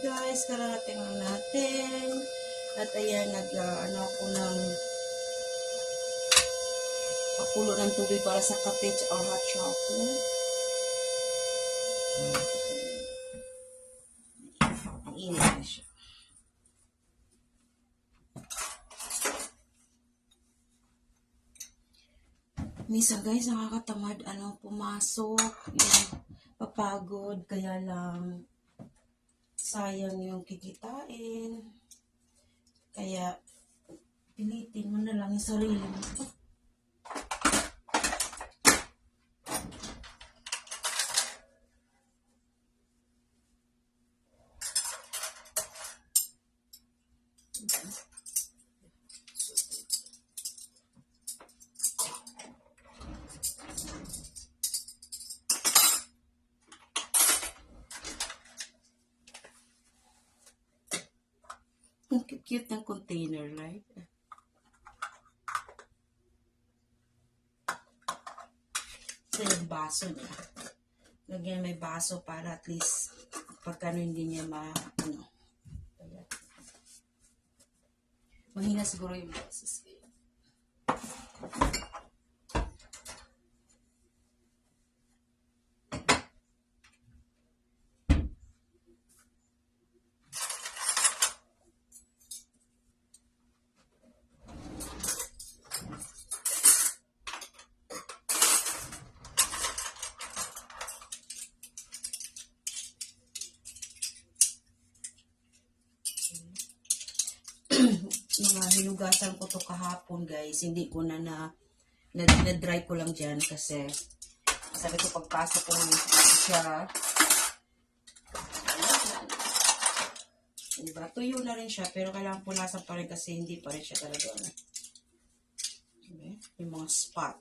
guys, kararating lang natin. At ayan, ano ako ng pakulo ng tubig para sa kape o hot chocolate. Mainit na siya. Minsan guys, nakakatamad pumasok. Yung papagod, kaya lang sayang yung kikitain. Kaya pilitin mo na lang yung sarili mo. Ang cute ng container, right? Ito yung baso niya. Lagyan may baso para at least pagkano hindi niya mahina siguro yung basos. Mga hinugasan ko to kahapon guys, hindi ko na-dry ko lang dyan kasi sabi ko pagpasok ko siya, diba? Tuyo na rin siya pero kailangan punasan pa rin kasi hindi pa rin siya talaga diba? Yung mga spot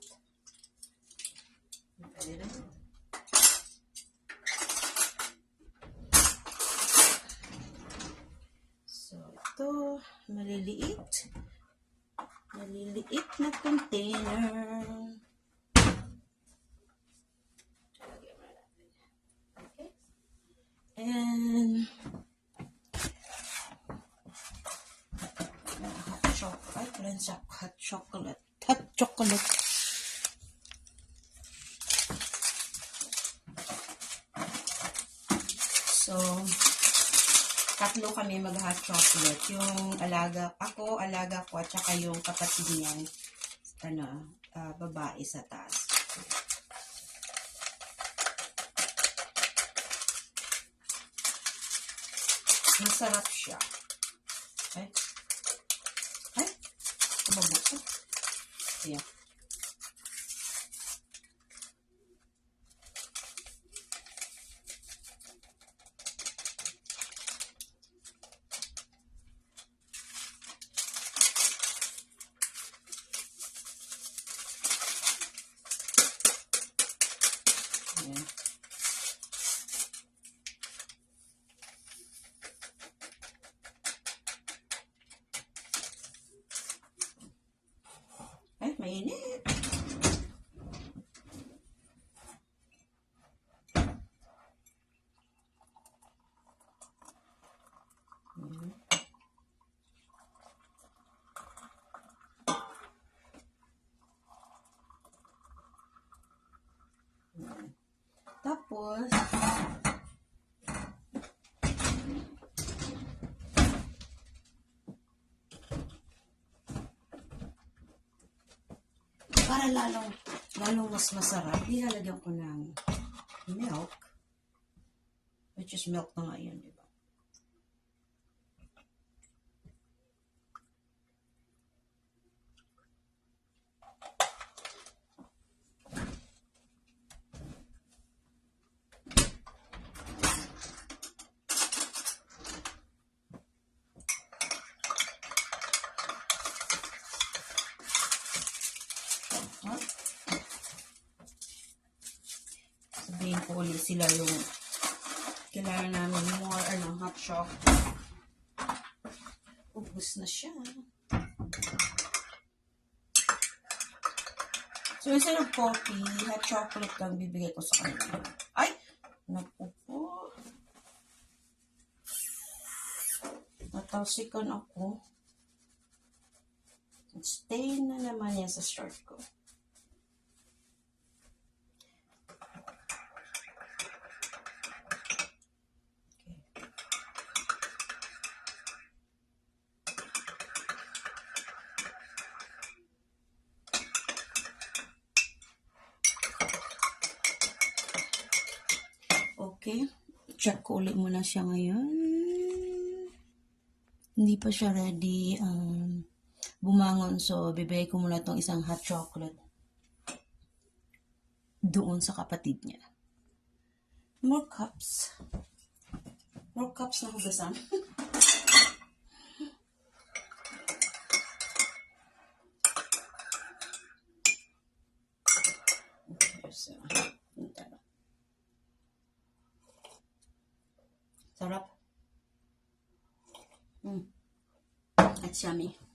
so ito maliliit na container. Okay. And hot chocolate. So tatlo kami mag-hot chocolate. Yung alaga ko at saka yung kapatid niyang babae sa taas. Masarap siya. Ay, kumabot ko. Ayan. Ay, mainit. Tapos para lalong mas masarap, nilalagyan ko ng milk, which is milk na nga yun, diba? Sabihin ko ulit sila yung kailangan namin more hot chocolate. Ubus na siya. So instead of coffee, hot chocolate lang bibigay ko sa kanila. Ay! Naku po. natalsikan ako. Stain na naman yan sa shirt ko. Okay. Check ko ulit muna siya ngayon. Hindi pa siya ready bumangon. So, bibigay ko muna tong isang hot chocolate doon sa kapatid niya. More cups. More cups na hugasan. Okay, so, sarap. It's yummy.